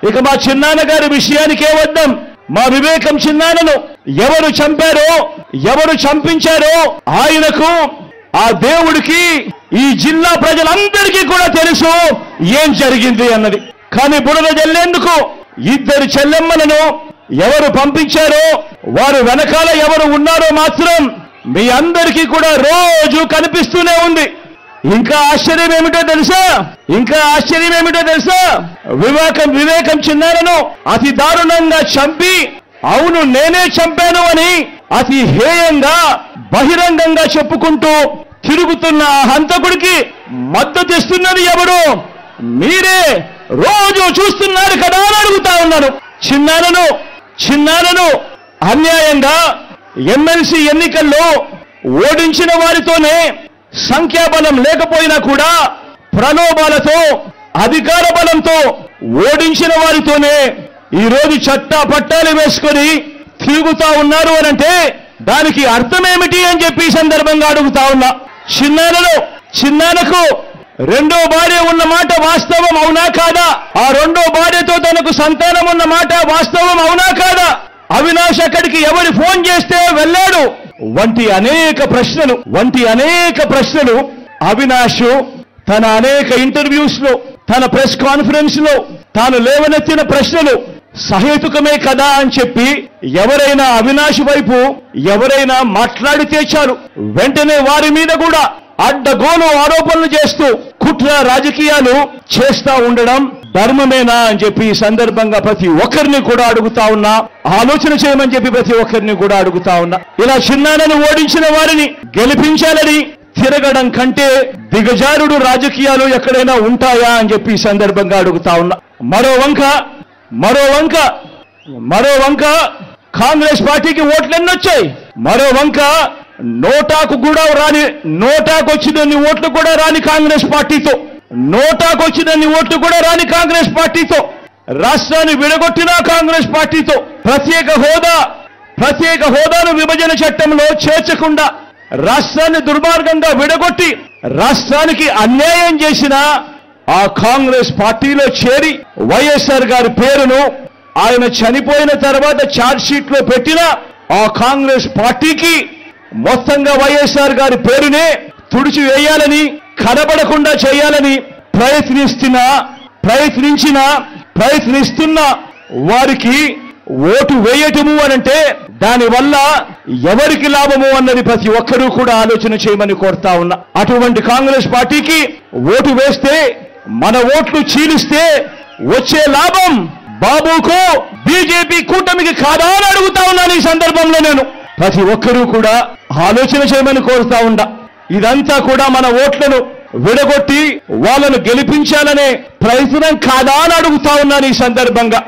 ఇక మా చిన్నాన్న గారి విషయానికే వద్దాం. మా వివేకం చిన్నాన్నను ఎవరు చంపారో, ఎవరు చంపించారో ఆయనకు, ఆ దేవుడికి, ఈ జిల్లా ప్రజలందరికీ కూడా తెలుసు ఏం జరిగింది అన్నది. కానీ బురద జల్లేందుకు ఇద్దరు చెల్లెమ్మలను ఎవరు పంపించారో, వారు వెనకాల ఎవరు ఉన్నారో మాత్రం మీ అందరికీ కూడా రోజు కనిపిస్తూనే ఉంది. ఇంకా ఆశ్చర్యం ఏమిటో తెలుసా, వివేకం చిన్నారను అతి దారుణంగా చంపి, అవును నేనే చంపాను అని అతి హేయంగా బహిరంగంగా చెప్పుకుంటూ తిరుగుతున్న ఆ హంతకుడికి మద్దతు ఇస్తున్నది ఎవరు? మీరే రోజు చూస్తున్నారు కదా అని అడుగుతా ఉన్నాను. చిన్నారను అన్యాయంగా ఎమ్మెల్సీ ఎన్నికల్లో ఓడించిన వారితోనే, సంఖ్యాబలం లేకపోయినా కూడా ప్రలోభాలతో, అధికార బలంతో ఓడించిన వారితోనే ఈరోజు చట్టా పట్టాలు వేసుకొని తిరుగుతా ఉన్నారు అనంటే దానికి అర్థమేమిటి అని చెప్పి ఈ సందర్భంగా అడుగుతా ఉన్నా. చిన్నాన్నకు రెండో భార్య ఉన్న మాట వాస్తవం అవునా కాదా? ఆ రెండో భార్యతో తనకు సంతానం ఉన్న మాట వాస్తవం అవునా కాదా? అవినాష్ అక్కడికి ఎవరు ఫోన్ చేస్తే వెళ్ళాడు వంటి అనేక ప్రశ్నలు అవినాష్ తన అనేక ఇంటర్వ్యూస్ లో, తన ప్రెస్ కాన్ఫరెన్స్ లో తాను లేవనెత్తిన ప్రశ్నలు సహేతుకమే కదా అని చెప్పి ఎవరైనా అవినాష్ వైపు ఎవరైనా మాట్లాడితే చాలు వెంటనే వారి మీద కూడా అడ్డగోలు ఆరోపణలు చేస్తూ కుట్ర రాజకీయాలు చేస్తా ఉండడం ధర్మమేనా అని చెప్పి ఈ సందర్భంగా ప్రతి ఒక్కరిని కూడా అడుగుతా ఉన్నా. ఆలోచన చేయమని చెప్పి ప్రతి ఒక్కరిని కూడా అడుగుతా ఉన్నా. ఇలా చిన్నాన్నను ఓడించిన వారిని గెలిపించాలని తిరగడం కంటే దిగజారుడు రాజకీయాలు ఎక్కడైనా ఉంటాయా అని చెప్పి ఈ సందర్భంగా అడుగుతా ఉన్నా. మరో వంక కాంగ్రెస్ పార్టీకి ఓట్లు ఎన్నొచ్చాయి? మరో వంక నోటాకు వచ్చినన్ని ఓట్లు కూడా రాని కాంగ్రెస్ పార్టీతో, రాష్ట్రాన్ని విడగొట్టిన కాంగ్రెస్ పార్టీతో, ప్రత్యేక హోదాను విభజన చట్టంలో చేర్చకుండా రాష్ట్రాన్ని దుర్మార్గంగా విడగొట్టి రాష్ట్రానికి అన్యాయం చేసిన ఆ కాంగ్రెస్ పార్టీలో చేరి వైఎస్ఆర్ గారి పేరును ఆయన చనిపోయిన తర్వాత ఛార్జ్ షీట్ లో పెట్టిన ఆ కాంగ్రెస్ పార్టీకి మొత్తంగా వైఎస్ఆర్ గారి పేరునే తుడిచివేయాలని, కనబడకుండా చేయాలని ప్రయత్నిస్తున్న వారికి ఓటు వేయటము అనంటే దానివల్ల ఎవరికి లాభము అన్నది ప్రతి ఒక్కరూ కూడా ఆలోచన చేయమని కోరుతా ఉన్నా. అటువంటి కాంగ్రెస్ పార్టీకి ఓటు వేస్తే, మన ఓట్లు చీలిస్తే వచ్చే లాభం బాబుకు, బీజేపీ కూటమికి కాదా అని అడుగుతా ఉన్నాను. ఈ సందర్భంలో నేను ప్రతి ఒక్కరూ కూడా ఆలోచన చేయమని కోరుతా ఉండా. ఇదంతా కూడా మన ఓట్లను విడగొట్టి వాళ్ళను గెలిపించాలనే ప్రయత్నం కాదా అని అడుగుతా ఉన్నాను ఈ సందర్భంగా.